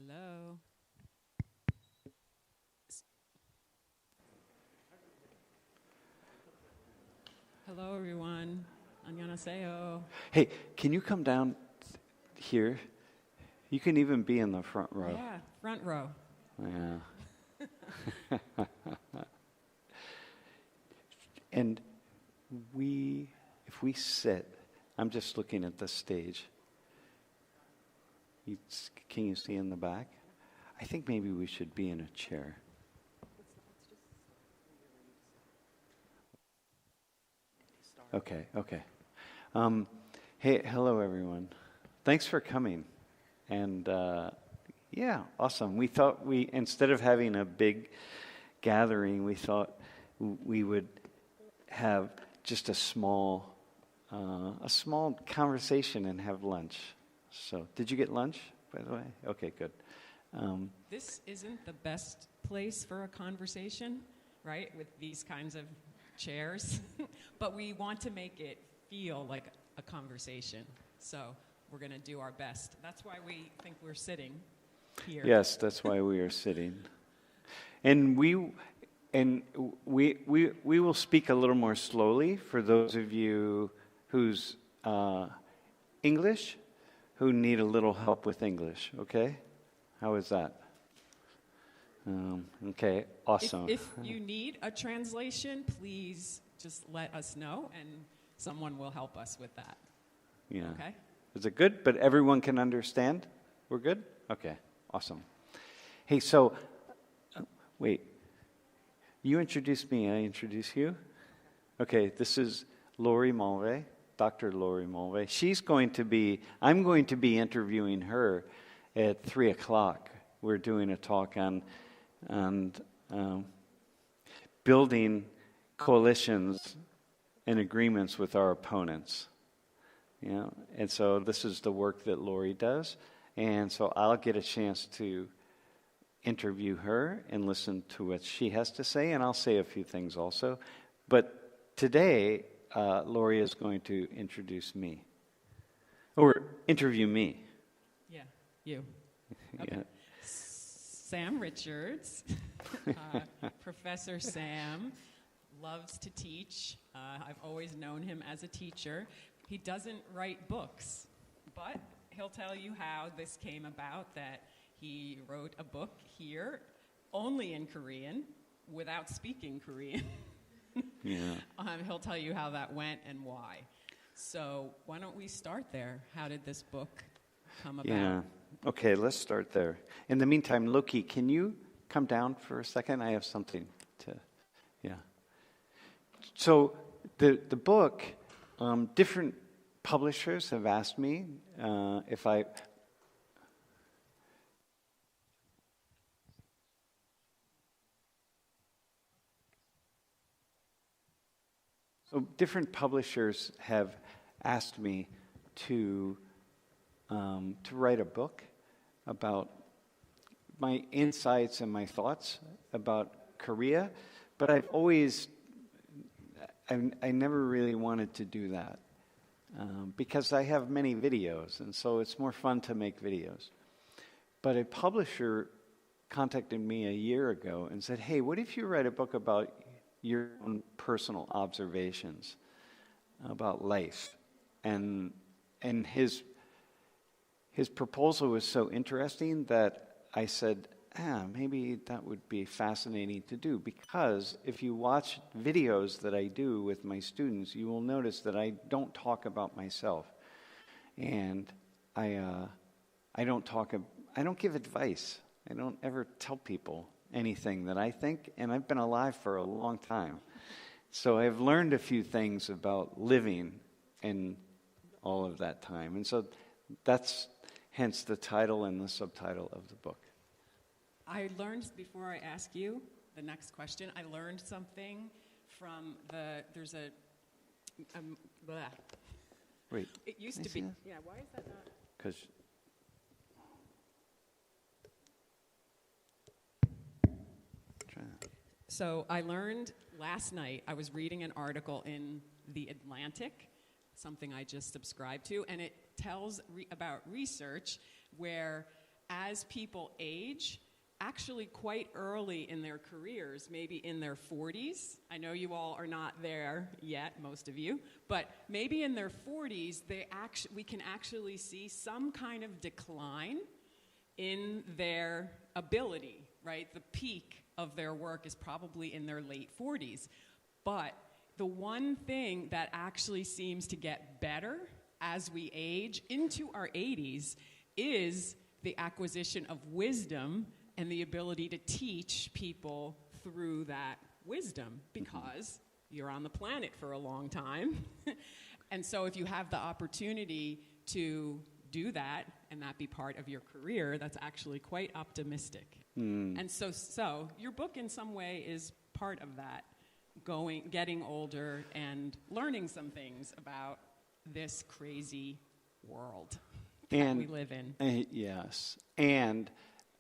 Hello. Hello, everyone. 안녕하세요. Hey, can you come down here? You can even be in the front row. Yeah, front row. Yeah. And if we sit, I'm just looking at the stage. Can you see in the back? I think maybe we should be in a chair. Okay. Hey, hello everyone. Thanks for coming. And yeah, awesome. We thought instead of having a big gathering, we thought we would have just a small conversation and have lunch. So, did you get lunch, by the way? Okay, good. This isn't the best place for a conversation, right, with these kinds of chairs, but we want to make it feel like a conversation. So we're going to do our best. That's why we think we're sitting here. Yes, that's why we are sitting. And we will speak a little more slowly for those of you who's English, who need a little help with English, okay? How is that? Okay, awesome. If you need a translation, please just let us know, and someone will help us with that. Yeah. Okay? Is it good? But everyone can understand? We're good? Okay, awesome. Hey, so, wait. You introduced me, I introduce you? Okay, this is Laurie Mulvey, Dr. Laurie Mulvey. I'm going to be interviewing her at 3 o'clock. We're doing a talk on building coalitions and agreements with our opponents. You know? And so this is the work that Laurie does. And so I'll get a chance to interview her and listen to what she has to say, and I'll say a few things also. But today, Laurie is going to introduce me. Or interview me. Yeah, you. Okay. Yeah. Sam Richards, Professor Sam, loves to teach. I've always known him as a teacher. He doesn't write books, but he'll tell you how this came about, that he wrote a book here only in Korean without speaking Korean. Yeah. He'll tell you how that went and why. So why don't we start there? How did this book come about? Yeah. Okay, let's start there. In the meantime, Loki, can you come down for a second? I have something to, yeah. So the book, different publishers have asked me if I... So different publishers have asked me to write a book about my insights and my thoughts about Korea, but I never really wanted to do that because I have many videos, and so it's more fun to make videos. But a publisher contacted me a year ago and said, hey, what if you write a book about your own personal observations about life? And his proposal was so interesting that I said, maybe that would be fascinating to do, because if you watch videos that I do with my students, you will notice that I don't talk about myself, and I don't give advice. I don't ever tell people anything that I think, and I've been alive for a long time. So I've learned a few things about living in all of that time. And so that's hence the title and the subtitle of the book. I learned, before I ask you the next question, I learned something from there's a, blah. Wait. It used to be, yeah, why is that not? Because... So I learned last night, I was reading an article in The Atlantic, something I just subscribed to, and it tells about research where as people age, actually quite early in their careers, maybe in their 40s. I know you all are not there yet, most of you, but maybe in their 40s, we can actually see some kind of decline in their ability, right? The peak of their work is probably in their late 40s. But the one thing that actually seems to get better as we age into our 80s is the acquisition of wisdom and the ability to teach people through that wisdom, because you're on the planet for a long time. And so if you have the opportunity to do that and that be part of your career, that's actually quite optimistic. And so your book in some way is part of that, getting older and learning some things about this crazy world that we live in. Yes. And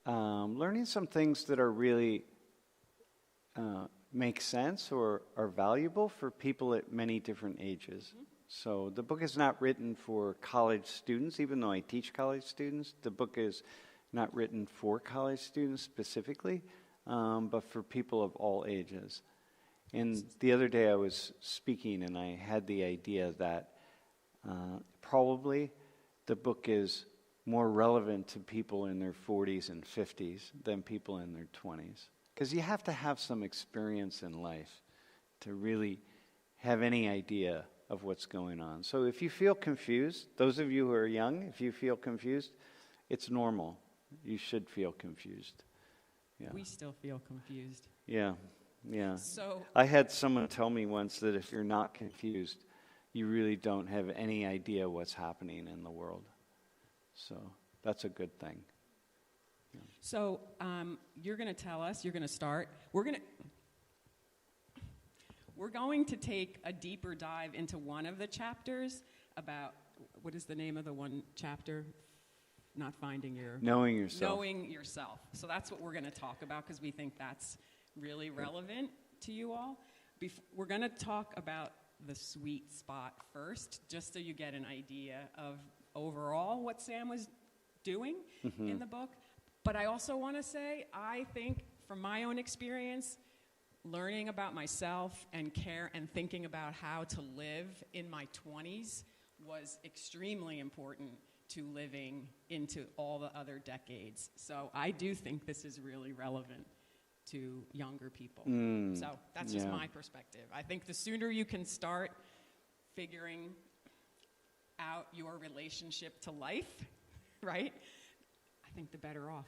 learning some things that are really make sense or are valuable for people at many different ages. So the book is not written for college students, even though I teach college students. The book is not written for college students specifically, but for people of all ages. And the other day I was speaking and I had the idea that probably the book is more relevant to people in their 40s and 50s than people in their 20s. Because you have to have some experience in life to really have any idea of what's going on. So if you feel confused, those of you who are young, if you feel confused, it's normal. You should feel confused. Yeah. We still feel confused. Yeah. So I had someone tell me once that if you're not confused, you really don't have any idea what's happening in the world. So that's a good thing. Yeah. So you're going to tell us, you're going to start. We're going to take a deeper dive into one of the chapters about, what is the name of the one chapter? Not finding your... Knowing yourself. Knowing yourself. So that's what we're going to talk about because we think that's really relevant to you all. We're going to talk about the sweet spot first, just so you get an idea of overall what Sam was doing in the book. But I also want to say, I think from my own experience, learning about myself and care and thinking about how to live in my 20s was extremely important to living into all the other decades. So I do think this is really relevant to younger people. So that's just my perspective. I think the sooner you can start figuring out your relationship to life, right? I think the better off.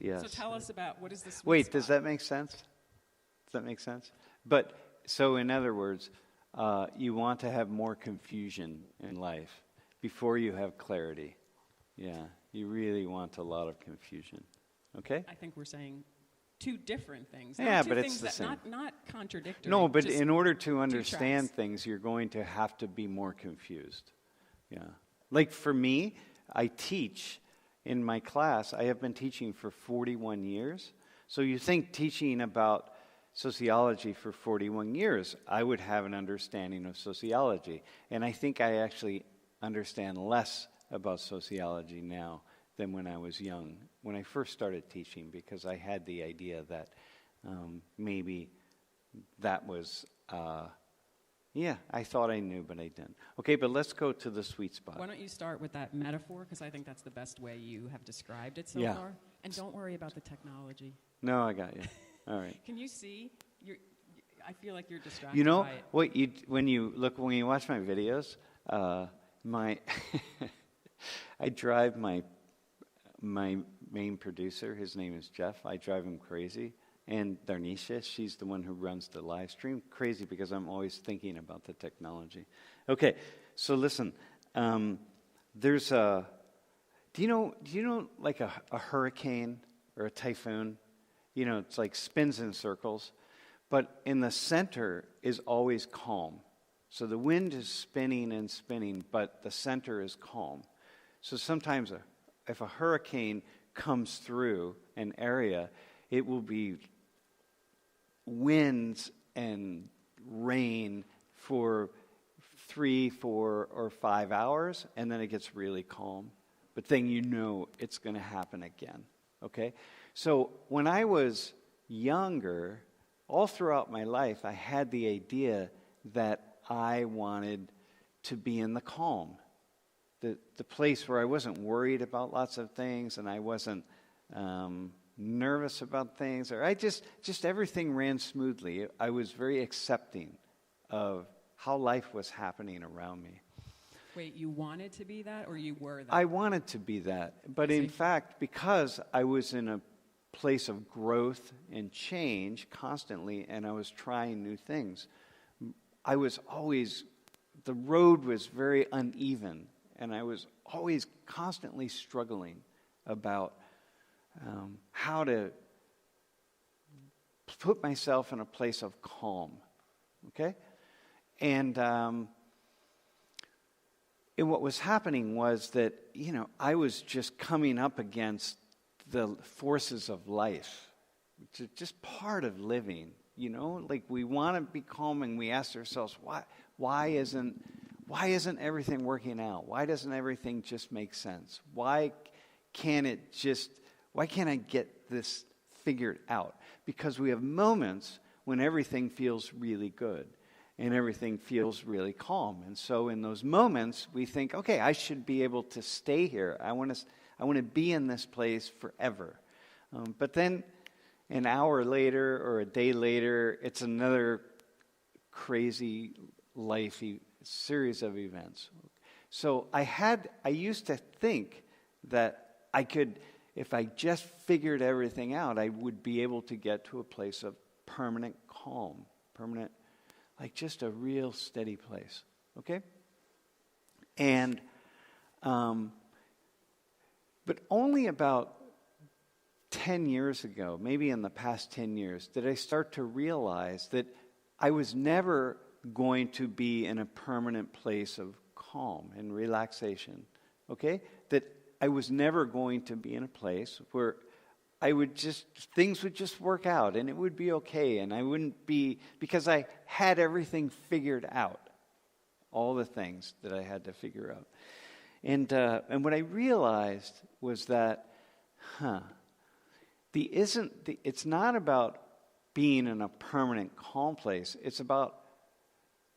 Yes. So tell us about what is the sweet Wait, spot? does that make sense? Does that make sense? But, so in other words, you want to have more confusion in life before you have clarity. Yeah, you really want a lot of confusion. Okay? I think we're saying two different things. Yeah, two but things it's the that same. Not contradictory. No, but just in order to understand tracks. things, you're going to have to be more confused. Yeah. Like for me, I teach in my class. I have been teaching for 41 years. So you think teaching about sociology for 41 years, I would have an understanding of sociology. And I think I actually understand less about sociology now than when I was young, when I first started teaching, because I had the idea that maybe that was, I thought I knew, but I didn't. Okay, but let's go to the sweet spot. Why don't you start with that metaphor, because I think that's the best way you have described it so far. And don't worry about the technology. No, I got you. All right. Can you see? I feel like you're distracted You know by it. when you watch my videos, I drive my main producer. His name is Jeff. I drive him crazy, and Darnisha, she's the one who runs the live stream, crazy because I'm always thinking about the technology. Okay, so listen. There's a. Do you know like a hurricane or a typhoon? You know, it's like spins in circles. But in the center is always calm. So the wind is spinning and spinning, but the center is calm. So sometimes if a hurricane comes through an area, it will be winds and rain for 3, 4, or 5 hours, and then it gets really calm. But then you know it's going to happen again, okay? So when I was younger, all throughout my life, I had the idea that I wanted to be in the calm, the place where I wasn't worried about lots of things, and I wasn't nervous about things, or I just everything ran smoothly. I was very accepting of how life was happening around me. Wait, you wanted to be that, or you were that? I wanted to be that, but in fact, because I was in a place of growth and change constantly, and I was trying new things, I was always, the road was very uneven, and I was always constantly struggling about how to put myself in a place of calm, okay? And what was happening was that, I was just coming up against the forces of life, which is just part of living, Like we want to be calm, and we ask ourselves, why isn't everything working out? Why doesn't everything just make sense? Why can't I get this figured out? Because we have moments when everything feels really good and everything feels really calm. And so in those moments, we think, okay, I should be able to stay here. I want to be in this place forever. But then an hour later or a day later, it's another crazy series of events. So I used to think that I could, if I just figured everything out, I would be able to get to a place of permanent calm, like just a real steady place, okay? And, but only about 10 years ago, maybe in the past 10 years, did I start to realize that I was never going to be in a permanent place of calm and relaxation, okay? That I was never going to be in a place where things would just work out and it would be okay, and I wouldn't be, because I had everything figured out, all the things that I had to figure out. And what I realized was that, it's not about being in a permanent calm place. It's about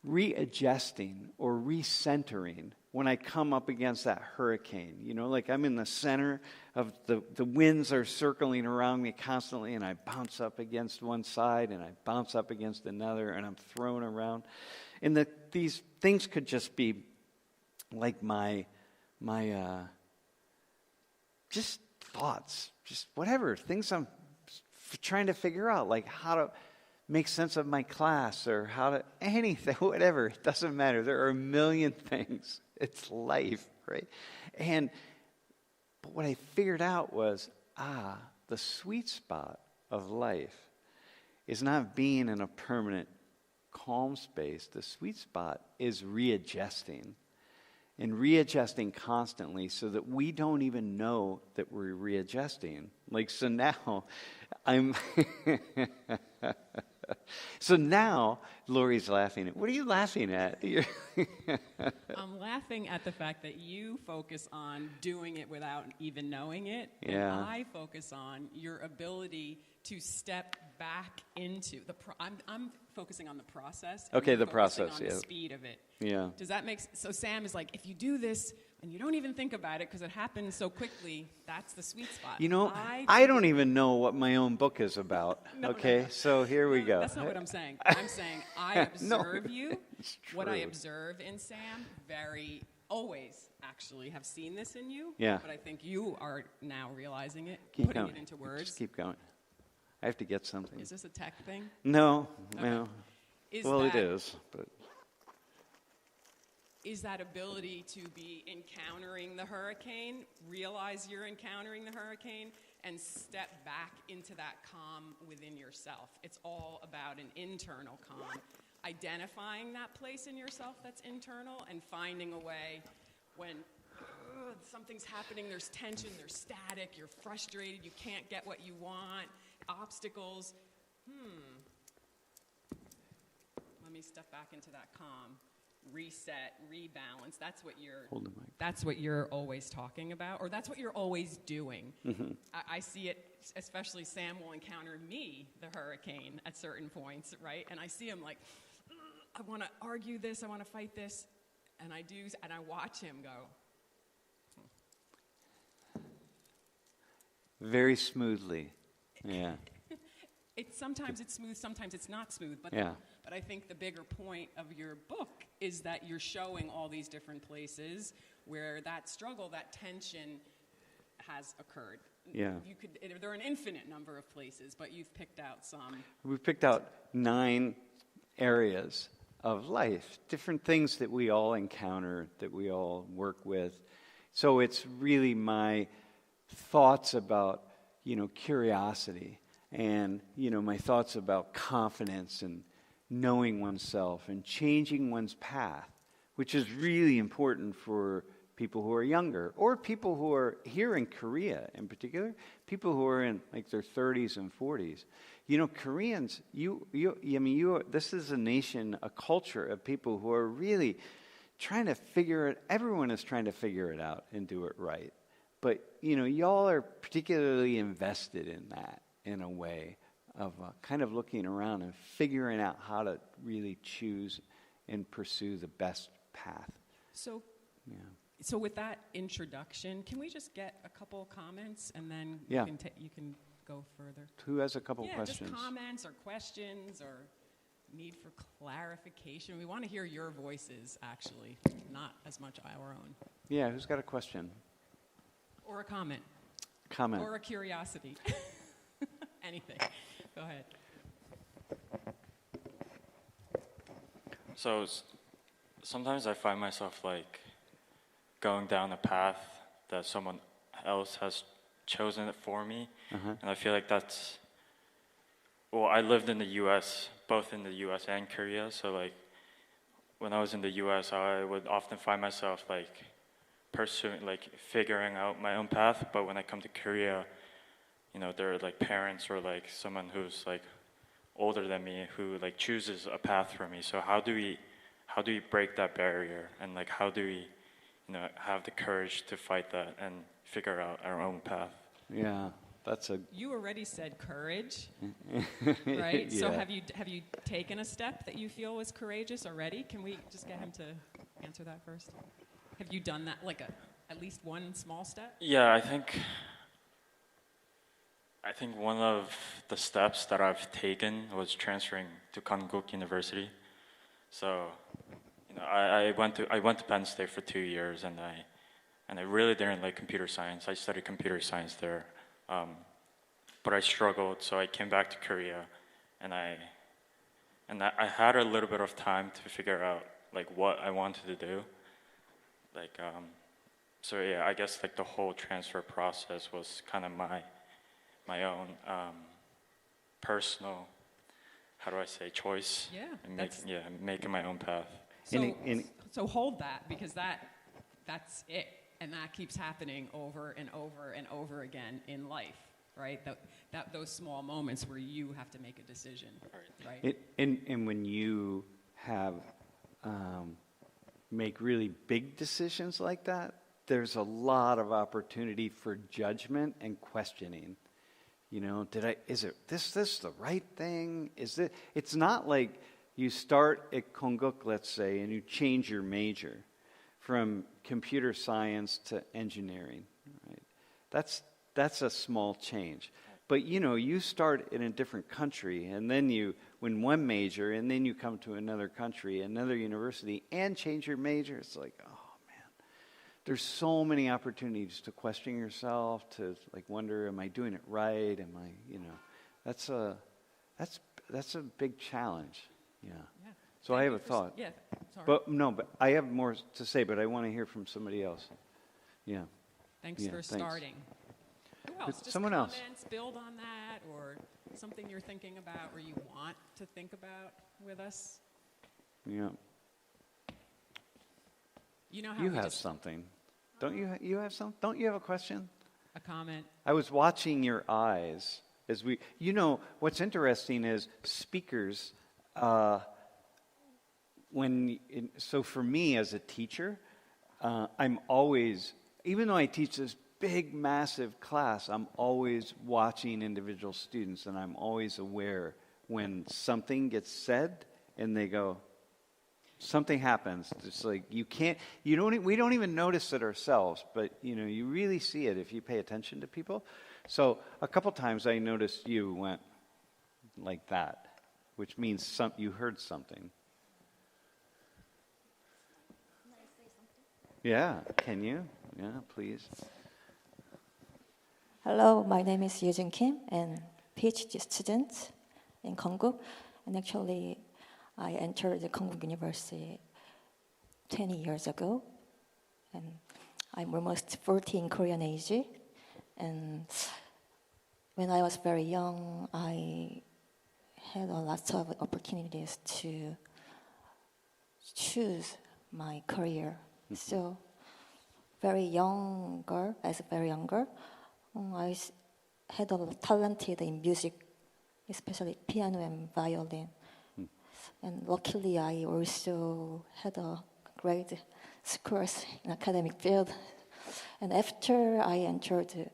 readjusting or recentering when I come up against that hurricane. Like I'm in the center of the winds are circling around me constantly, and I bounce up against one side and I bounce up against another, and I'm thrown around. And these things could just be like my just thoughts, just whatever, things I'm trying to figure out, like how to make sense of my class, or how to, anything, whatever, it doesn't matter. There are a million things. It's life, right? But what I figured out was, the sweet spot of life is not being in a permanent calm space. The sweet spot is readjusting, and readjusting constantly so that we don't even know that we're readjusting. Like, so now so now Laurie's laughing at, what are you laughing at? I'm laughing at the fact that you focus on doing it without even knowing it. Yeah. And I focus on your ability to step back into I'm focusing on the process. Okay, the focusing process, on yeah. the speed of it. Yeah. Does that make so? Sam is like, if you do this and you don't even think about it because it happens so quickly, that's the sweet spot. I don't even know what my own book is about. No. So here we go. That's not what I'm saying. I'm saying I observe you. It's true. What I observe in Sam, always actually have seen this in you. Yeah. But I think you are now realizing it, Keep putting going. it into words. Just keep going. I have to get something. Is this a tech thing? No. Okay. It is, but is that ability to be encountering the hurricane, realize you're encountering the hurricane, and step back into that calm within yourself. It's all about an internal calm. Identifying that place in yourself that's internal and finding a way when something's happening, there's tension, there's static, you're frustrated, you can't get what you want, obstacles. Let me step back into that calm. reset, rebalance. That's what Hold the mic. That's what you're always talking about, or that's what you're always doing. Mm-hmm. I see it, especially Sam will encounter me, the hurricane, at certain points, right? And I see him like, I want to argue this, I want to fight this, and I do, and I watch him go. Very smoothly. Yeah. Sometimes it's smooth, sometimes it's not smooth. But Yeah. But I think the bigger point of your book is that you're showing all these different places where that struggle, that tension has occurred. Yeah. There are an infinite number of places, but you've picked out some. We've picked out 9 areas of life, different things that we all encounter, that we all work with. So it's really my thoughts about, curiosity and, my thoughts about confidence and knowing oneself and changing one's path, which is really important for people who are younger or people who are here in Korea in particular, people who are in like their 30s and 40s. Koreans, this is a nation, a culture of people who are really trying to everyone is trying to figure it out and do it right. But, y'all are particularly invested in that in a way of kind of looking around and figuring out how to really choose and pursue the best path. So, Yeah. So with that introduction, can we just get a couple comments and then Yeah. you can go further? Who has a couple questions? Just comments or questions or need for clarification. We want to hear your voices, actually, not as much our own. Yeah, who's got a question? Or a comment. Comment. Or a curiosity. Anything. Go ahead. So sometimes I find myself like going down a path that someone else has chosen it for me. Uh-huh. And I feel like I lived in the U.S., both in the U.S. and Korea. So like when I was in the U.S., I would often find myself like figuring out my own path. But when I come to Korea, there are like parents or like someone who's like older than me who like chooses a path for me. So how do we break that barrier, and like how do we have the courage to fight that and figure out our own path? Yeah, You already said courage, right? Yeah. So have you taken a step that you feel was courageous already? Can we just get him to answer that first? Have you done that, like at least one small step? Yeah, I think one of the steps that I've taken was transferring to Konkuk University. So, I went to Penn State for 2 years, and I really didn't like computer science. I studied computer science there, but I struggled. So I came back to Korea, and I had a little bit of time to figure out like what I wanted to do. Like, so yeah, I guess like the whole transfer process was kind of my own personal, how do I say, choice. Yeah, and making my own path. So hold that, because that's it, and that keeps happening over and over and over again in life, right? Those small moments where you have to make a decision, right? And when you have make really big decisions like that, there's a lot of opportunity for judgment and questioning. Is this the right thing? It's not like you start at Konkuk, let's say, and you change your major from computer science to engineering, right? That's a small change. But, you start in a different country, and then you win one major, and then you come to another country, another university, and change your major. It's like, oh, man. There's so many opportunities to question yourself, to, like, wonder, am I doing it right? Am I, that's a big challenge. Yeah. So I have a thought. Yeah, sorry. But I have more to say, but I want to hear from somebody else. Yeah. Thanks for starting. Who else? Just someone comments, else. build on that, or something you're thinking about or you want to think about with us? Yeah. You know how You we have just, something. Don't you? You have some? Don't you have a question? a comment? I was watching your eyes as we. What's interesting is speakers so for me as a teacher, I'm always, even though I teach this big, massive class, I'm always watching individual students, and I'm always aware when something gets said and they go, something happens. It's like we don't even notice it ourselves, but you really see it if you pay attention to people. So a couple times I noticed you went like that, which means you heard something. Can I say something? Yeah, can you? Yeah, please. Hello, my name is Yejun Kim, and PhD student in Konkuk. And actually, I entered the Konkuk University 20 years ago, and I'm almost 40 in Korean age. And when I was very young, I had a lot of opportunities to choose my career. So, as a very young girl, I had a lot talented in music, especially piano and violin. And luckily, I also had a great scores in academic field. And after I entered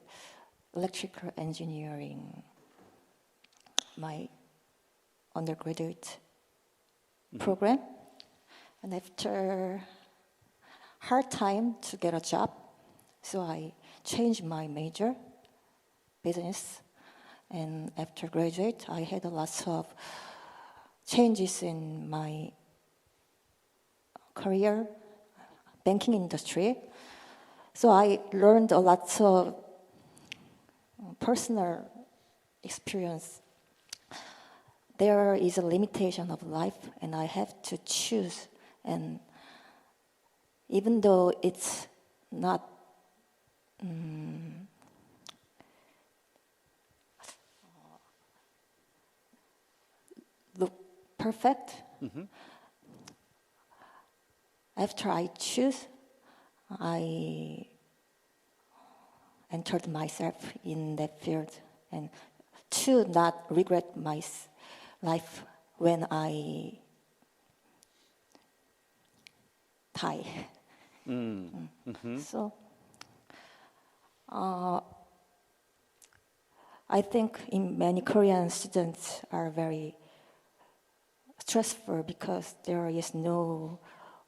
electrical engineering, my undergraduate program, and after hard time to get a job, so I changed my major, business, and after graduate, I had a lot of changes in my career, banking industry. So I learned a lot of personal experience. There is a limitation of life, and I have to choose. And even though it's not look perfect, after I choose, I entered myself in that field, and to not regret my life when I die. So I think many Korean students are very stressful because there is no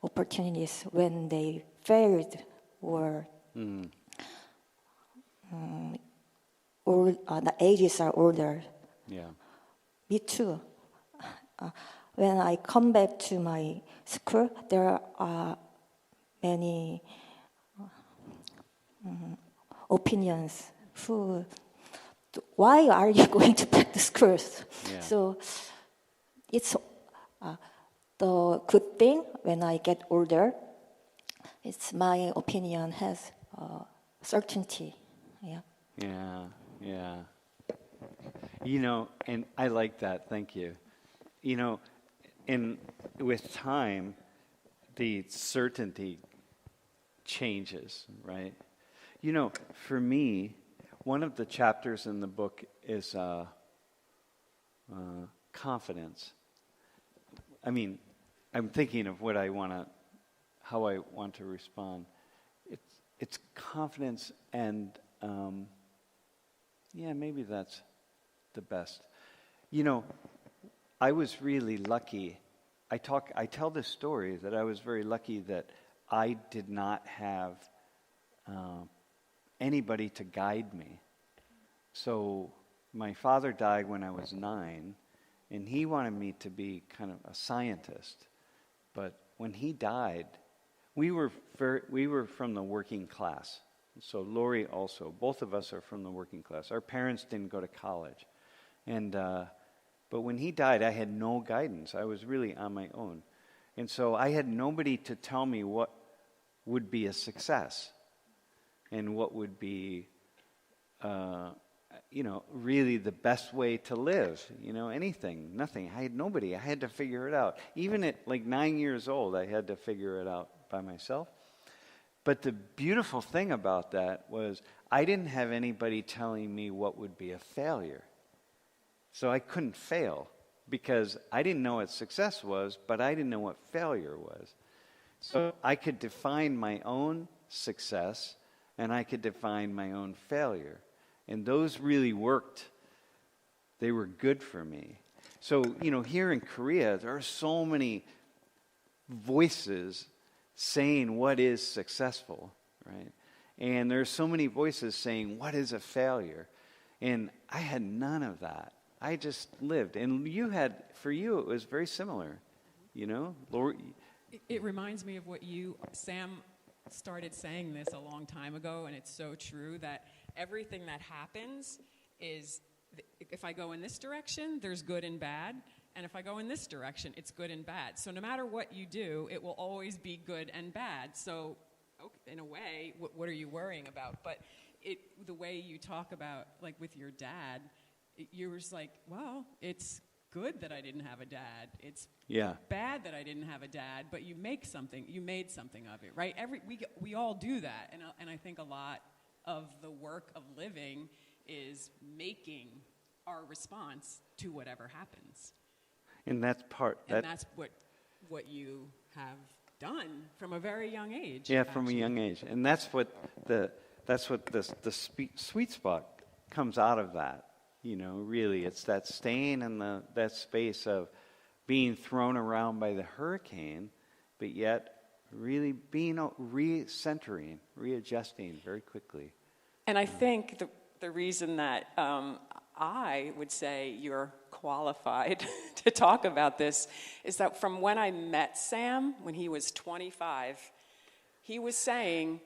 opportunities when they failed or the ages are older. Yeah. Me too. When I come back to my school, there are many opinions. Why are you going to back to schools? Yeah. So it's the good thing when I get older. It's my opinion has certainty. Yeah. Yeah. And I like that. Thank you. And with time, the certainty changes, right? For me, one of the chapters in the book is confidence. I mean, I'm thinking of how I want to respond. It's confidence, and maybe that's the best. I was really lucky. I tell this story that I was very lucky that I did not have anybody to guide me. So my father died when I was 9, and he wanted me to be kind of a scientist. But when he died, we were from the working class. So Laurie also, both of us are from the working class. Our parents didn't go to college, but when he died, I had no guidance. I was really on my own, and so I had nobody to tell me what would be a success, and what would be, really the best way to live. Anything, nothing. I had nobody. I had to figure it out. Even at like 9 years old, I had to figure it out by myself. But the beautiful thing about that was I didn't have anybody telling me what would be a failure. So I couldn't fail because I didn't know what success was, but I didn't know what failure was. So I could define my own success and I could define my own failure. And those really worked. They were good for me. So, here in Korea, there are so many voices saying what is successful, right? And there's so many voices saying what is a failure. And I had none of that. I just lived. And for you, it was very similar, Laurie. It reminds me of what Sam started saying this a long time ago, and it's so true that everything that happens is, if I go in this direction, there's good and bad. And if I go in this direction, it's good and bad. So no matter what you do, it will always be good and bad. So in a way, what are you worrying about? But the way you talk about, like with your dad, you're just like, well, it's good that I didn't have a dad. It's bad that I didn't have a dad, but you made something of it, right? We all do that. And I think a lot of the work of living is making our response to whatever happens. And that's that's what you have done from a very young age. Yeah, from a young age. And that's what the sweet spot comes out of that. Really, it's that staying in that space of being thrown around by the hurricane, but yet really being recentering, readjusting very quickly. And I think the reason that I would say you're qualified to talk about this is that from when I met Sam, when he was 25, he was saying,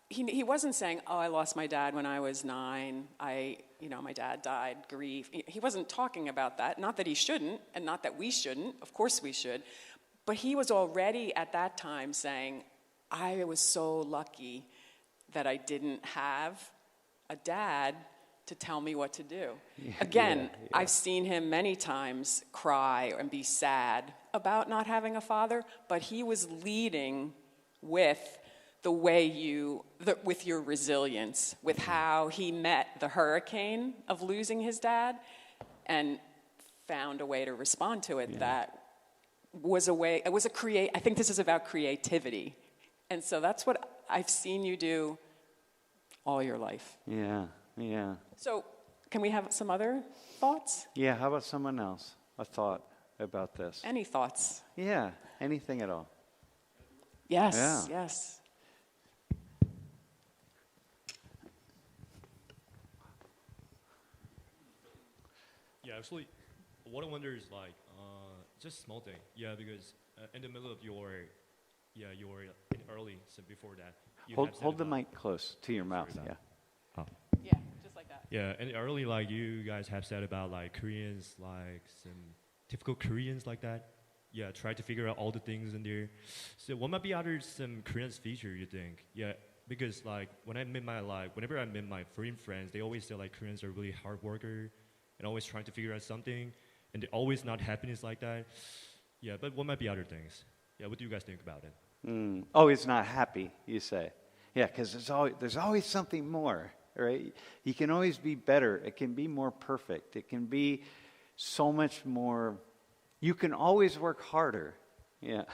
he wasn't saying, oh, I lost my dad when I was 9, my dad died, grief. He wasn't talking about that. Not that he shouldn't, and not that we shouldn't. Of course we should. But he was already at that time saying, I was so lucky that I didn't have a dad to tell me what to do. Again, I've seen him many times cry and be sad about not having a father, but he was leading with the way with your resilience, with how he met the hurricane of losing his dad and found a way to respond to it that was I think this is about creativity. And so that's what I've seen you do all your life. Yeah. So can we have some other thoughts? Yeah, how about someone else? A thought about this? Any thoughts? Yeah, anything at all. Yes. Yeah, actually, what I wonder is just small thing. Yeah, because in the middle of your in early, so before that. Hold the mic close to your mouth. Sorry, Yeah. Yeah, just like that. Yeah, and early, you guys have said about Koreans, some typical Koreans like that. Yeah, try to figure out all the things in there. So what might be some Koreans feature you think? Yeah, because whenever I meet my foreign friends, they always say Koreans are really hard worker and always trying to figure out something, and they're always not happiness like that. Yeah, but what might be other things? Yeah, what do you guys think about it? Always not happy, you say. Yeah, because there's always something more, right? You can always be better. It can be more perfect. It can be so much more. You can always work harder. Yeah.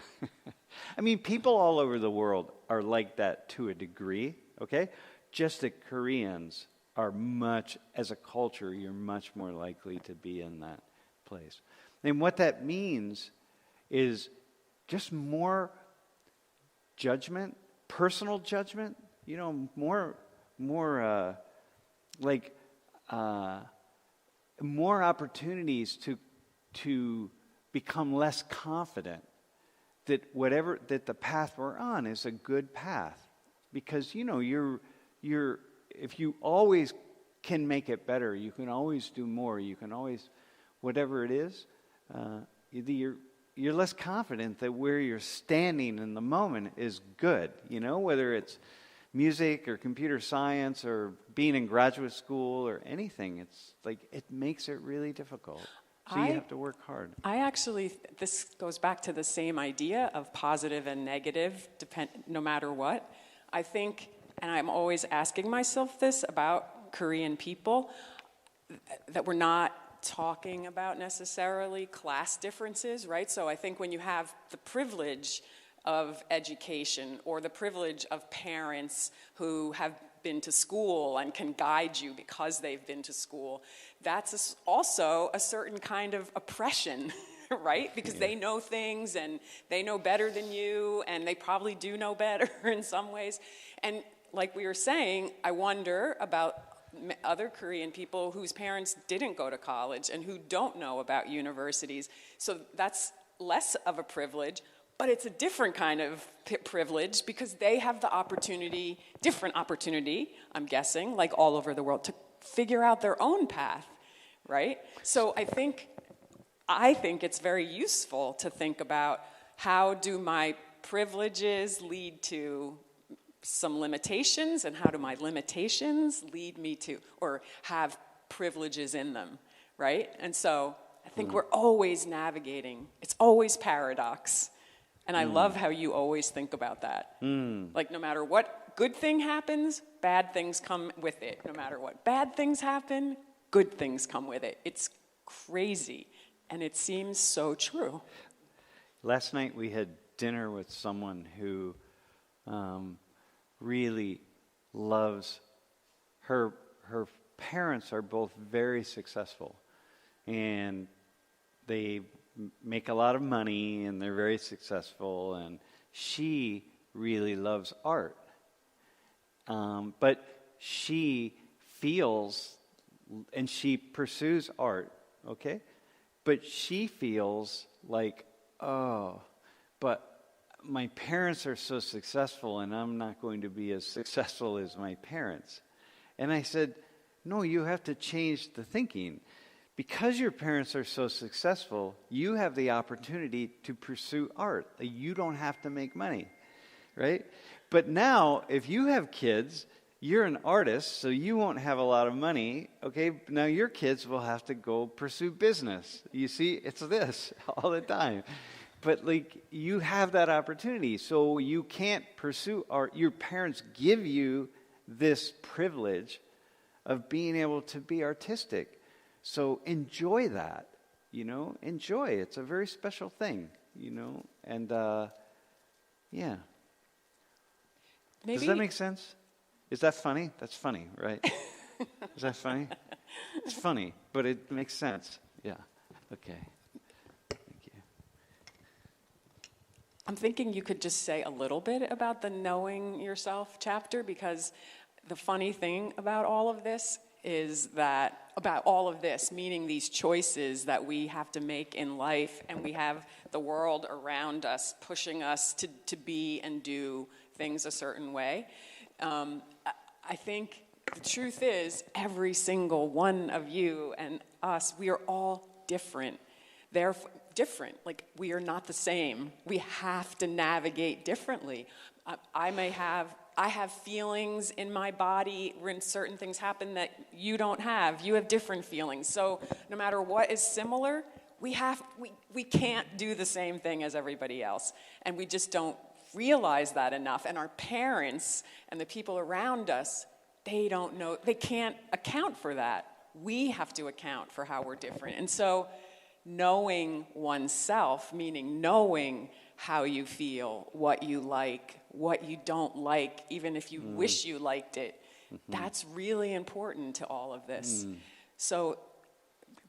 I mean, people all over the world are like that to a degree, okay? Just that Koreans are as a culture, you're much more likely to be in that place. And what that means is just more judgment, personal judgment, more opportunities to become less confident that the path we're on is a good path, because you're if you always can make it better, you can always do more, you can always, whatever it is, you're less confident that where you're standing in the moment is good, whether it's music or computer science or being in graduate school or anything. It's it makes it really difficult. So you have to work hard. This goes back to the same idea of positive and negative, no matter what. I think, and I'm always asking myself this about Korean people, that we're not talking about necessarily class differences, right? So I think when you have the privilege of education or the privilege of parents who have been to school and can guide you because they've been to school, that's also a certain kind of oppression, right? Because they know things and they know better than you, and they probably do know better in some ways. And like we were saying, I wonder about other Korean people whose parents didn't go to college and who don't know about universities. So that's less of a privilege, but it's a different kind of privilege because they have the opportunity, different opportunity, I'm guessing, like all over the world, to figure out their own path, right? So I think it's very useful to think about how do my privileges lead to some limitations, and how do my limitations lead me to, or have privileges in them, right? And so I think we're always navigating. It's always paradox. And I love how you always think about that. Like no matter what good thing happens, bad things come with it. No matter what bad things happen, good things come with it. It's crazy. And it seems so true. Last night we had dinner with someone who really loves her parents are both very successful, and they make a lot of money and they're very successful, and she really loves art, but she feels, and she pursues art, okay, but she feels like, oh, but my parents are so successful and I'm not going to be as successful as my parents. And I said, no, you have to change the thinking. Because your parents are so successful, you have the opportunity to pursue art. You don't have to make money, right? But now, if you have kids, you're an artist, so you won't have a lot of money, okay? Now your kids will have to go pursue business. You see, it's this all the time. But like, you have that opportunity, so you can't pursue art. Your parents give you this privilege of being able to be artistic. So enjoy that, enjoy. It's a very special thing, and yeah. Maybe. Does that make sense? Is that funny? That's funny, right? Is that funny? It's funny, but it makes sense. Yeah, okay. Thank you. I'm thinking you could just say a little bit about the knowing yourself chapter, because the funny thing about all of this is that, about all of this, meaning these choices that we have to make in life, and we have the world around us pushing us to be and do things a certain way. I think the truth is, every single one of you and us, we are all different. They're different. Like, we are not the same. We have to navigate differently. I have feelings in my body when certain things happen that you don't have. You have different feelings. So no matter what is similar, we can't do the same thing as everybody else. And we just don't realize that enough. And our parents and the people around us, they don't know, they can't account for that. We have to account for how we're different. And so knowing oneself, meaning knowing how you feel, what you like, what you don't like, even if you wish you liked it, that's really important to all of this. So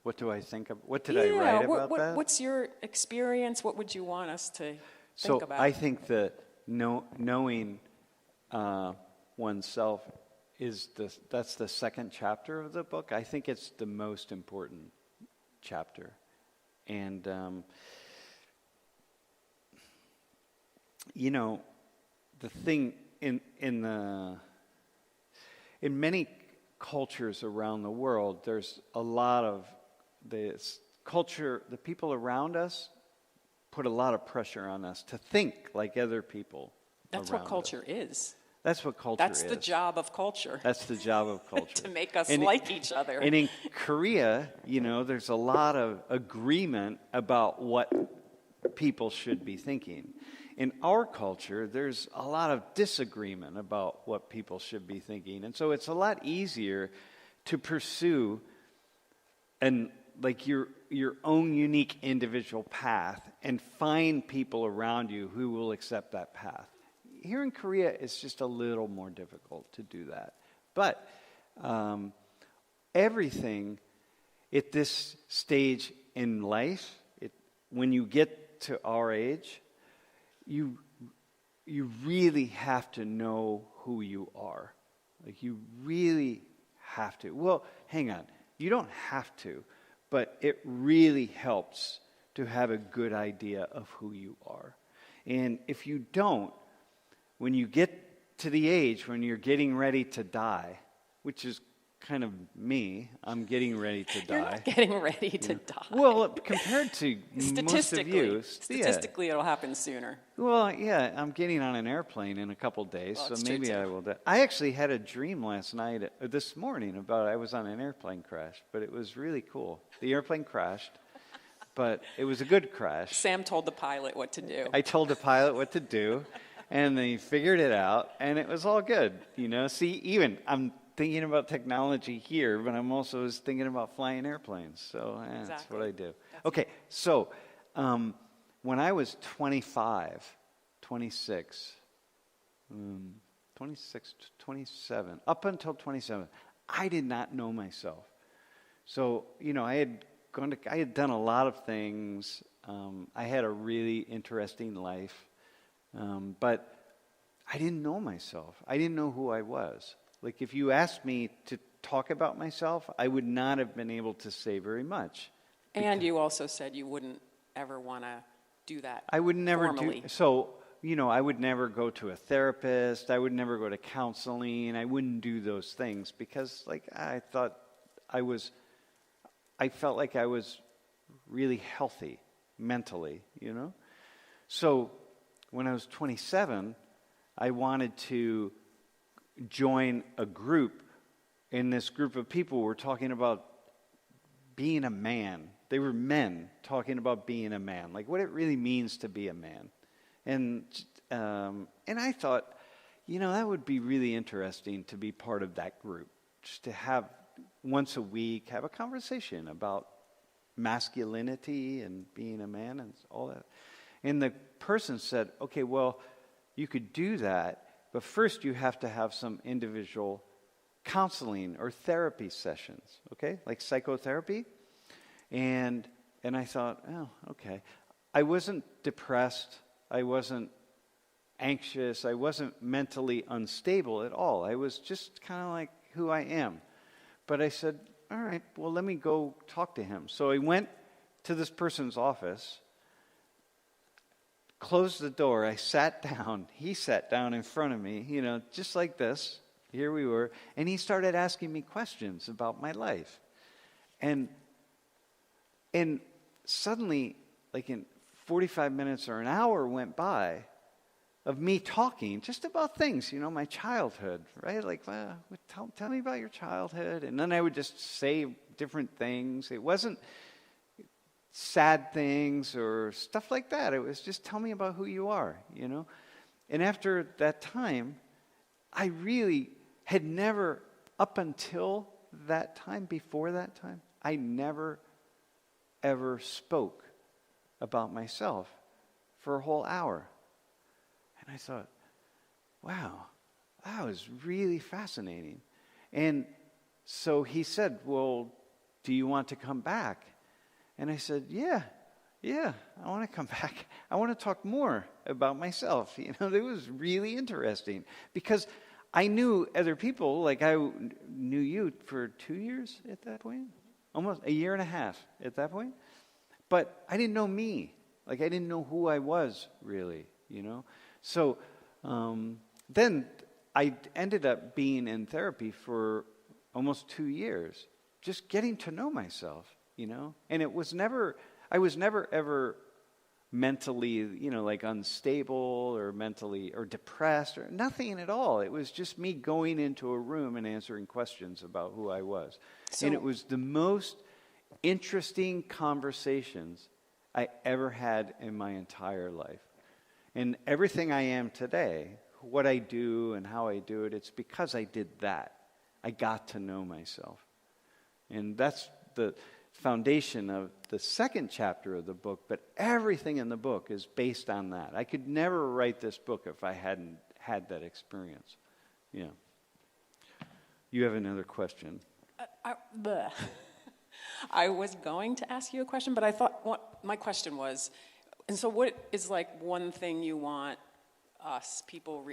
what do I think of? What did I write about that? What's your experience? What would you want us to think about? So I think that knowing oneself that's the second chapter of the book. I think it's the most important chapter. And, the thing in many cultures around the world, there's a lot of this culture, the people around us put a lot of pressure on us to think like other people. That's what culture is. That's what culture is. That's the job of culture. That's the job of culture. To make us like each other. And in Korea, there's a lot of agreement about what people should be thinking. In our culture, there's a lot of disagreement about what people should be thinking. And so it's a lot easier to pursue an like your own unique individual path and find people around you who will accept that path. Here in Korea, it's just a little more difficult to do that. But everything at this stage in life, when you get to our age, you really have to know who you are. Like, you really have to. Well, hang on. You don't have to, but it really helps to have a good idea of who you are. And if you don't, when you get to the age when you're getting ready to die, which is kind of me, I'm getting ready to die. You're not getting ready to die. Well, compared to most of you. Statistically, it'll happen sooner. Well, yeah, I'm getting on an airplane in a couple days, Well, so it's maybe true, too. I will die. I actually had a dream this morning about I was on an airplane crash, but it was really cool. The airplane crashed, but it was a good crash. Sam told the pilot what to do. I told the pilot what to do, and he figured it out, and it was all good. See, even I'm thinking about technology here, but I'm also thinking about flying airplanes. So that's Exactly. what I do. Okay, so when I was 26, 27, up until 27, I did not know myself. So, I had done a lot of things. I had a really interesting life, but I didn't know myself. I didn't know who I was. Like, if you asked me to talk about myself, I would not have been able to say very much. And you also said you wouldn't ever want to do that I would never formally. I would never go to a therapist. I would never go to counseling. I wouldn't do those things because, I felt like I was really healthy mentally, So when I was 27, I wanted to join a group. In this group of people were talking about being a man. They were men talking about being a man, like what it really means to be a man. And I thought, that would be really interesting to be part of that group, just to have once a week have a conversation about masculinity and being a man and all that. And the person said, okay, well, you could do that, but first you have to have some individual counseling or therapy sessions, okay? Like psychotherapy. And I thought, oh, okay. I wasn't depressed. I wasn't anxious. I wasn't mentally unstable at all. I was just kind of like who I am. But I said, all right, well, let me go talk to him. So I went to this person's office, closed the door, I sat down. He sat down in front of me, just like this. Here we were. And he started asking me questions about my life. And suddenly, like in 45 minutes or an hour went by of me talking just about things, my childhood, right? Like, well, tell me about your childhood. And then I would just say different things. It wasn't sad things or stuff like that. It was just tell me about who you are, And after that time, I really had never, up until that time, before that time, I never ever spoke about myself for a whole hour. And I thought, wow, that was really fascinating. And so he said, well, do you want to come back? And I said, yeah, I want to come back. I want to talk more about myself. It was really interesting because I knew other people, like I knew you for 2 years at that point, almost a year and a half at that point. But I didn't know me. Like I didn't know who I was really, So then I ended up being in therapy for almost 2 years, just getting to know myself. And I was never ever mentally, like unstable or mentally or depressed or nothing at all. It was just me going into a room and answering questions about who I was. And it was the most interesting conversations I ever had in my entire life. And everything I am today, what I do and how I do it, it's because I did that. I got to know myself. And that's foundation of the second chapter of the book, but everything in the book is based on that. I could never write this book if I hadn't had that experience. Yeah. You have another question. I was going to ask you a question, but I thought my question was, and so what is like one thing you want us, people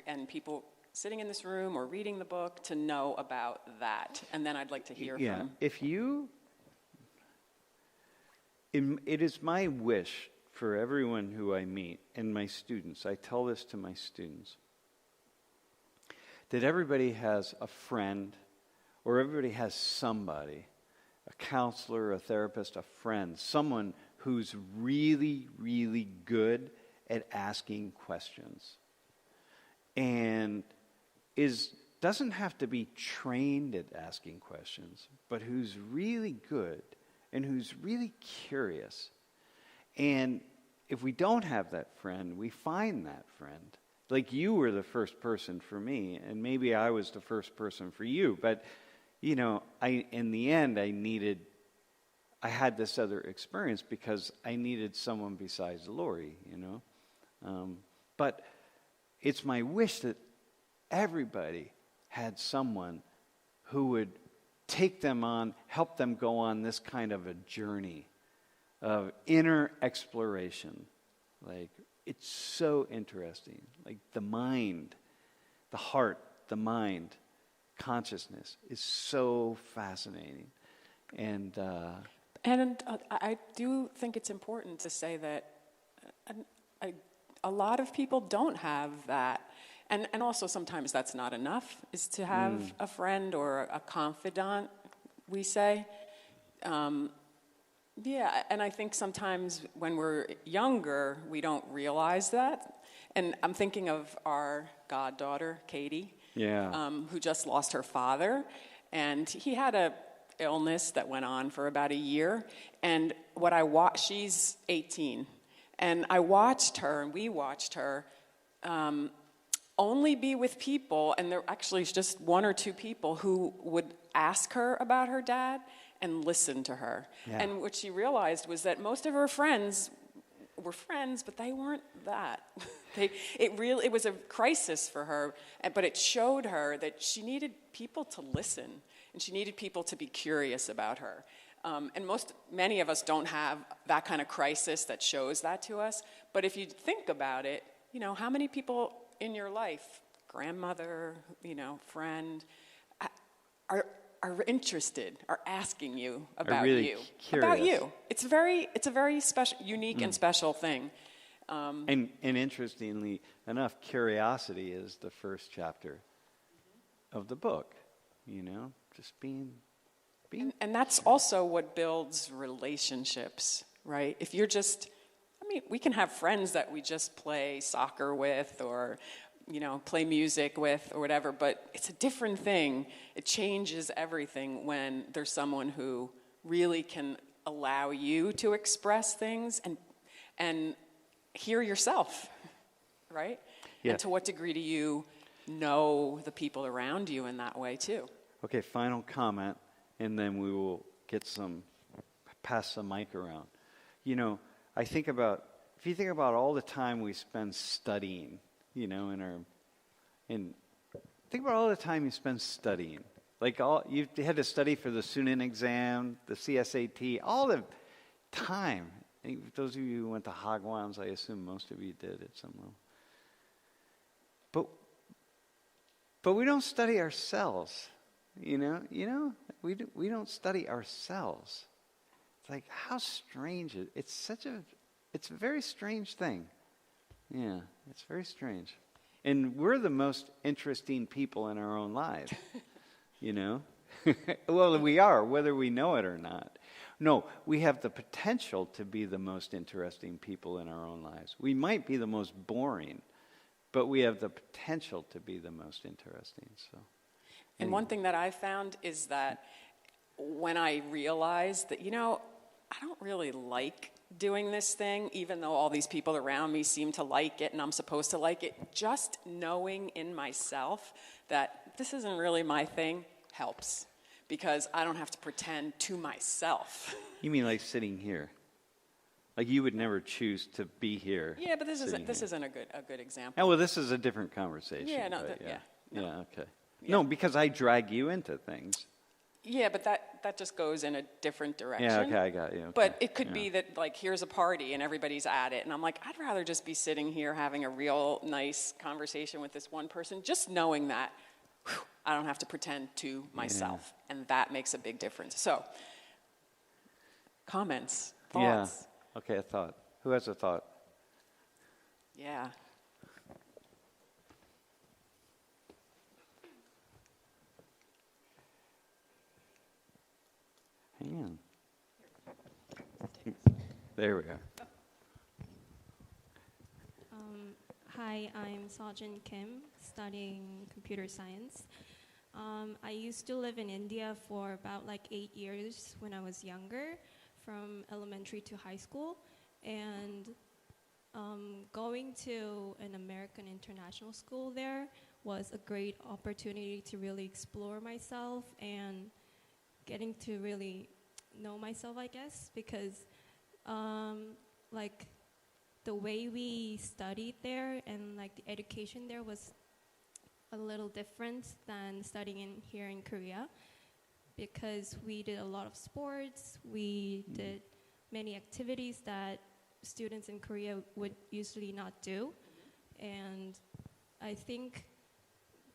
sitting in this room or reading the book to know about that? And then I'd like to hear from. It is my wish for everyone who I meet and my students, I tell this to my students, that everybody has a friend or everybody has somebody, a counselor, a therapist, a friend, someone who's really, really good at asking questions and doesn't have to be trained at asking questions, but who's really good and who's really curious. And if we don't have that friend, we find that friend. Like you were the first person for me, and maybe I was the first person for you, but in the end, I had this other experience because I needed someone besides Laurie, But it's my wish that everybody had someone who would take them on, help them go on this kind of a journey of inner exploration. Like, it's so interesting. Like the mind, the heart, the mind, consciousness is so fascinating. And I do think it's important to say that a lot of people don't have that. And also sometimes that's not enough, is to have a friend or a confidant, we say. And I think sometimes when we're younger, we don't realize that. And I'm thinking of our goddaughter, Katie, who just lost her father. And he had a illness that went on for about a year. And she's 18. And we watched her only be with people, and there actually is just one or two people who would ask her about her dad and listen to her. Yeah. And what she realized was that most of her friends were friends, but they weren't that. It was a crisis for her, but it showed her that she needed people to listen, and she needed people to be curious about her. And many of us don't have that kind of crisis that shows that to us. But if you think about it, how many people in your life, grandmother, friend, are interested, are asking you about really you, curious. About you. It's a very special, unique and special thing. And interestingly enough, curiosity is the first chapter of the book. Just being. And that's also what builds relationships, right? If you're we can have friends that we just play soccer with or, play music with or whatever, but it's a different thing. It changes everything when there's someone who really can allow you to express things and hear yourself, right? Yeah. And to what degree do you know the people around you in that way too? Okay, final comment, and then we will pass the mic around. If you think about all the time we spend studying, think about all the time you spend studying. Like you had to study for the Sunin exam, the CSAT, all the time. Those of you who went to Hagwons, I assume most of you did at some level. But we don't study ourselves. We don't study ourselves. It's like how strange it's a very strange thing. Yeah, it's very strange. And we're the most interesting people in our own lives. Well, we are, whether we know it or not. No, we have the potential to be the most interesting people in our own lives. We might be the most boring, but we have the potential to be the most interesting. So. And one thing that I found is that when I realized that, I don't really like doing this thing, even though all these people around me seem to like it and I'm supposed to like it, just knowing in myself that this isn't really my thing helps, because I don't have to pretend to myself You mean like sitting here? Like you would never choose to be here. Yeah, but this sitting isn't here. a good example. Oh, well, this is a different conversation. Yeah, no, but yeah. No. Yeah, okay. Yeah. No, because I drag you into things. Yeah, but that just goes in a different direction. Yeah, okay, I got you. Okay. But it could be that, like, here's a party and everybody's at it. And I'm like, I'd rather just be sitting here having a real nice conversation with this one person, just knowing that I don't have to pretend to myself. And that makes a big difference. So, comments, thoughts? Yeah. Okay, a thought. Who has a thought? Yeah. Hang on. There we are. Hi, I'm Sojin Kim, studying computer science. I used to live in India for about like 8 years when I was younger, from elementary to high school. And going to an American international school there was a great opportunity to really explore myself and getting to really know myself, I guess, because like the way we studied there and like the education there was a little different than studying here in Korea, because we did a lot of sports, we did many activities that students in Korea would usually not do. And I think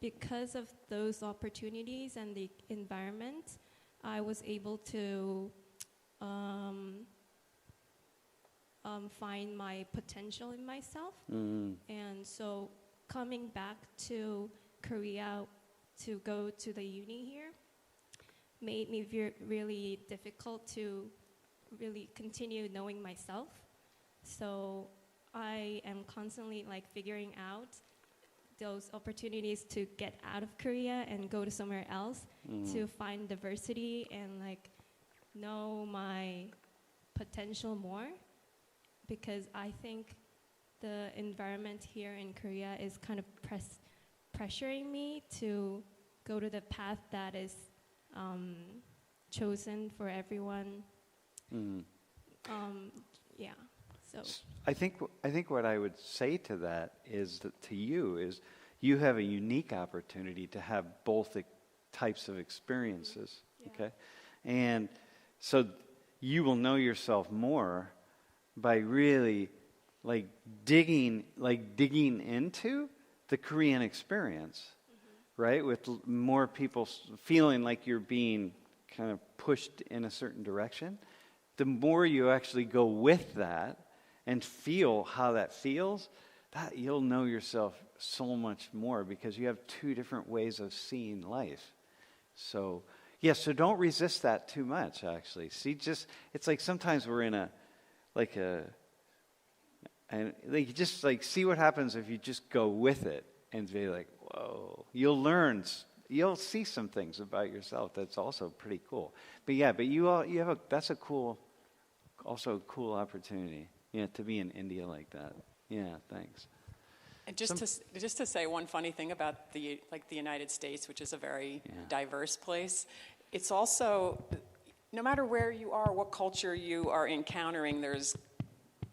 because of those opportunities and the environment, I was able to find my potential in myself. And so coming back to Korea to go to the uni here made me really difficult to really continue knowing myself. So I am constantly like figuring out those opportunities to get out of Korea and go to somewhere else to find diversity and like know my potential more, because I think the environment here in Korea is kind of pressuring me to go to the path that is chosen for everyone. Yeah. So I think what I would say to that is that to you is you have a unique opportunity to have both the types of experiences. Okay, and so you will know yourself more by really like digging into the Korean experience, right? With more people feeling like you're being kind of pushed in a certain direction. The more you actually go with that and feel how that feels, that you'll know yourself so much more, because you have two different ways of seeing life. So, so don't resist that too much, actually. See, it's like sometimes we're in just like see what happens if you just go with it and be like, whoa, you'll see some things about yourself that's also pretty cool. But that's also a cool opportunity, to be in India like that. Yeah, thanks. And just to say one funny thing about the United States, which is a very diverse place, it's also, no matter where you are, what culture you are encountering, there's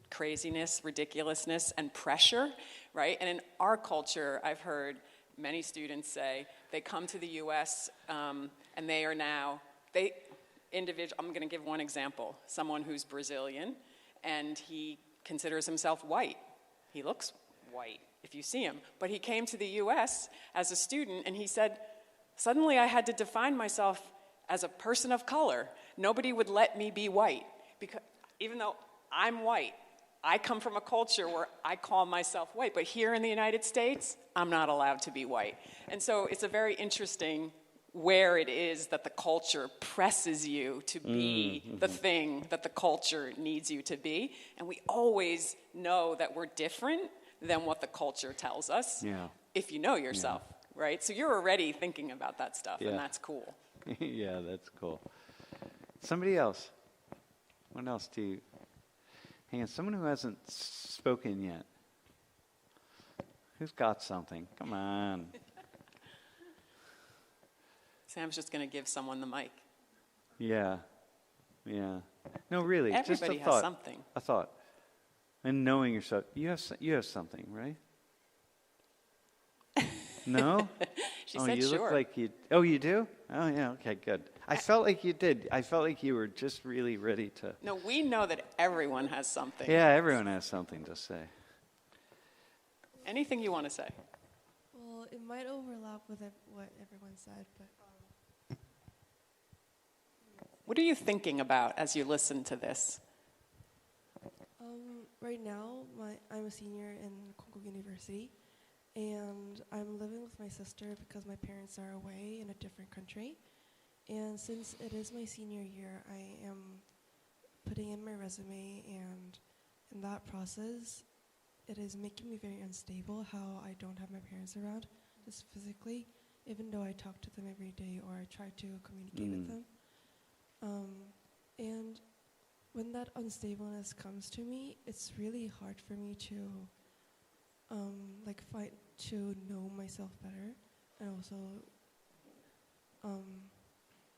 craziness, ridiculousness, and pressure, right? And in our culture, I've heard many students say they come to the U.S. And they are now, I'm going to give one example. Someone who's Brazilian, and he considers himself white. He looks white if you see him. But he came to the U.S. as a student, and he said, suddenly I had to define myself as a person of color. Nobody would let me be white, because even though I'm white, I come from a culture where I call myself white. But here in the United States, I'm not allowed to be white. And so it's a very interesting where it is that the culture presses you to be the thing that the culture needs you to be. And we always know that we're different than what the culture tells us, if you know yourself, right? So you're already thinking about that stuff, and that's cool. Yeah, that's cool. Somebody else. What else do you... Hang on, someone who hasn't spoken yet. Who's got something? Come on. Sam's just going to give someone the mic. Yeah. No, really, just a Everybody has thought. something. A thought. And knowing yourself, you have something, right? No? She Oh, said you sure. look like you. Oh, you do? Oh, yeah. Okay, good. I felt like you did. I felt like you were just really ready to. No, we know that everyone has something. Yeah, everyone has something to say. Anything you want to say? Well, it might overlap with what everyone said, but What are you thinking about as you listen to this? right now I'm a senior in Konkuk University, and I'm living with my sister because my parents are away in a different country. And since it is my senior year, I am putting in my resume, and in that process, it is making me very unstable how I don't have my parents around, just physically, even though I talk to them every day or I try to communicate with them. And when that unstableness comes to me, it's really hard for me to fight to know myself better, and also, oh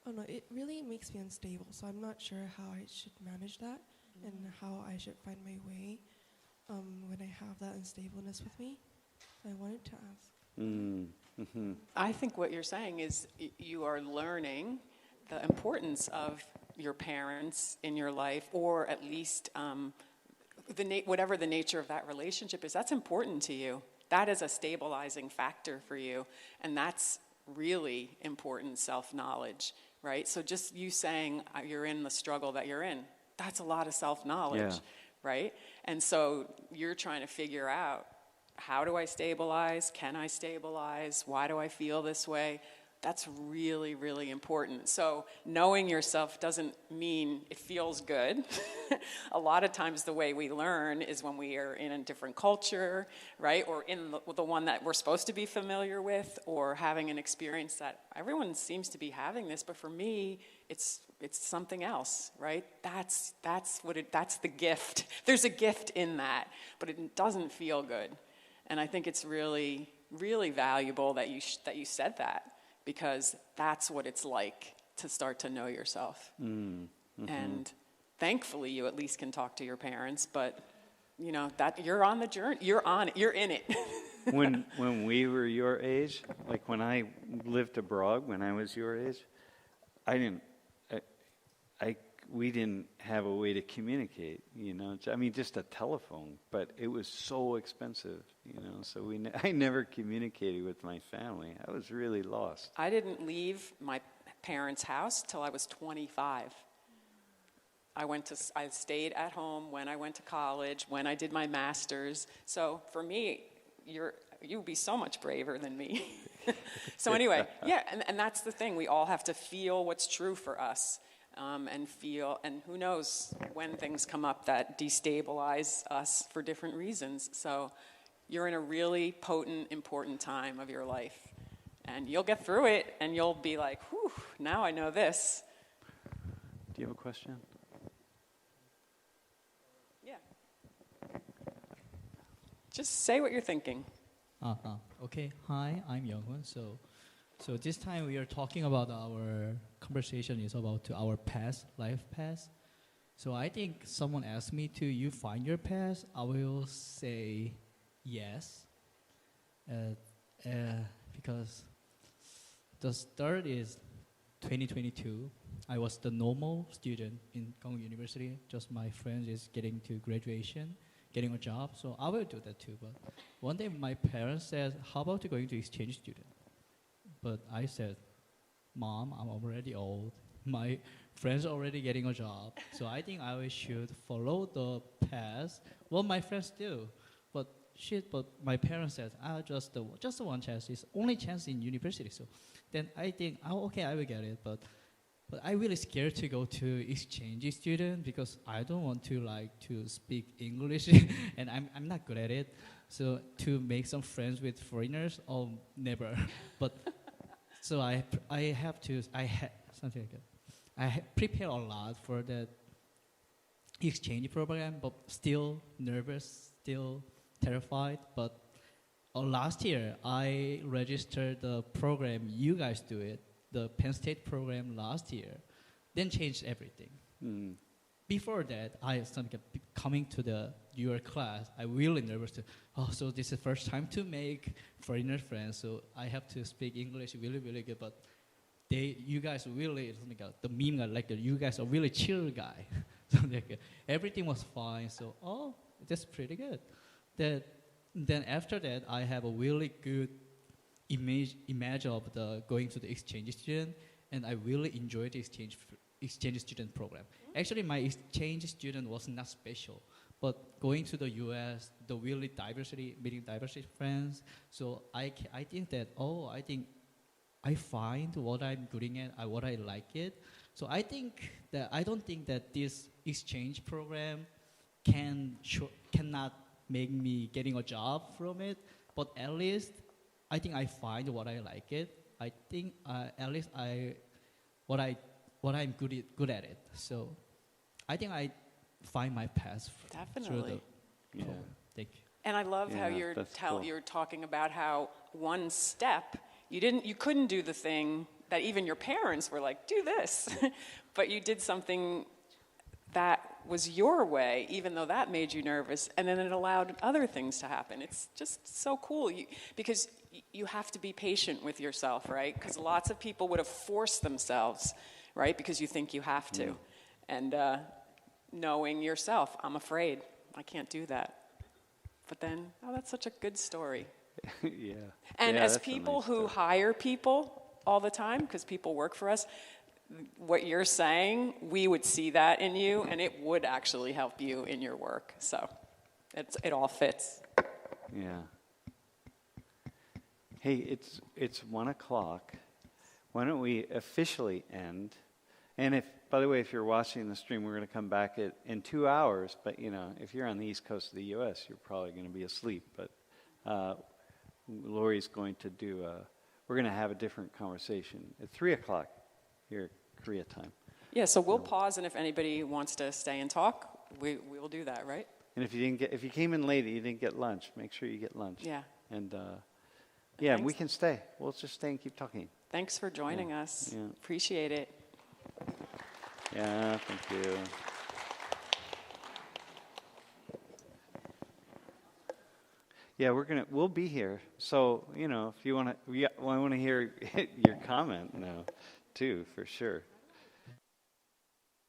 no, it really makes me unstable. So I'm not sure how I should manage that and how I should find my way when I have that unstableness with me. I wanted to ask. I think what you're saying is you are learning the importance of your parents in your life, or at least whatever the nature of that relationship is. That's important to you. That is a stabilizing factor for you, and that's really important self-knowledge, right? So just you saying you're in the struggle that you're in, that's a lot of self-knowledge, right? And so you're trying to figure out, how do I stabilize? Can I stabilize? Why do I feel this way? That's really, really important. So knowing yourself doesn't mean it feels good. A lot of times the way we learn is when we are in a different culture, right? Or in the one that we're supposed to be familiar with, or having an experience that everyone seems to be having this, but for me, it's something else, right? That's the gift. There's a gift in that, but it doesn't feel good. And I think it's really, really valuable that you said that, because that's what it's like to start to know yourself. And thankfully, you at least can talk to your parents, but you know that you're on the journey. You're on it. You're in it. When we were your age, like when I lived abroad, when I was your age, we didn't have a way to communicate, you know. I mean, just a telephone, but it was so expensive, you know. So I never communicated with my family. I was really lost. I didn't leave my parents' house till I was 25. I stayed at home when I went to college, when I did my master's. So for me, you'd be so much braver than me. So anyway, yeah, and that's the thing. We all have to feel what's true for us. And who knows when things come up that destabilize us for different reasons. So you're in a really potent, important time of your life. And you'll get through it, and you'll be like, whew, now I know this. Do you have a question? Yeah. Just say what you're thinking. Okay. Hi, I'm Younghun. So this time we are talking about our conversation is about our past, life past. So I think someone asked me to you find your past. I will say yes, because the start is 2022. I was the normal student in Konkuk University. Just my friends is getting to graduation, getting a job. So I will do that too. But one day my parents said, "How about going to exchange student?" But I said, "Mom, I'm already old. My friends are already getting a job. So I think I should follow the path what my friends do." But my parents said, just the one chance. It's only chance in university. So then I think, okay, I will get it. But I'm really scared to go to exchange student because I don't want to speak English and I'm not good at it. So to make some friends with foreigners, never. But so I something like that. I prepare a lot for that exchange program, but still nervous, still terrified. But last year I registered the program you guys do it, the Penn State program last year, then changed everything. before that, I started coming to your class. I really nervous. So this is the first time to make foreigner friends. So I have to speak English really, really good. But you guys really, the meme like you guys are really chill guy. So everything was fine. So that's pretty good. Then after that, I have a really good image of going to the exchange student, and I really enjoyed the exchange student program. Actually, my exchange student was not special, but going to the U.S., the really meeting diversity friends. So I think that I find what I'm good at, what I like it. So I don't think that this exchange program cannot make me getting a job from it, but at least I think I find what I like it. I think at least what I'm good at it. So I think I find my path through Definitely. the program. Thank you. And I love how Yeah, cool. you're talking about how one step you couldn't do the thing that even your parents were like, do this, but you did something that was your way, even though that made you nervous, and then it allowed other things to happen. It's just so cool because you have to be patient with yourself, right? Because lots of people would have forced themselves, right? Because you think you have to. And knowing yourself, I'm afraid, I can't do that. But then, that's such a good story. Yeah. And Yeah, as that's a people nice who story. hire people all the time, because people work for us, what you're saying, we would see that in you, and it would actually help you in your work. So it all fits. Yeah. Hey, it's 1:00. Why don't we officially end? And by the way, if you're watching the stream, we're going to come back in 2 hours. But if you're on the East Coast of the U.S., you're probably going to be asleep. But Laurie's going to we're going to have a different conversation at 3:00 here, Korea time. Yeah, so we'll pause, and if anybody wants to stay and talk, we will do that, right? And if you came in late and you didn't get lunch, make sure you get lunch. Yeah. And Thanks. we can stay. We'll just stay and keep talking. Thanks for joining us. Yeah. Appreciate it. Yeah, thank you. Yeah, we'll be here. So, if you want to hear your comment now, too, for sure.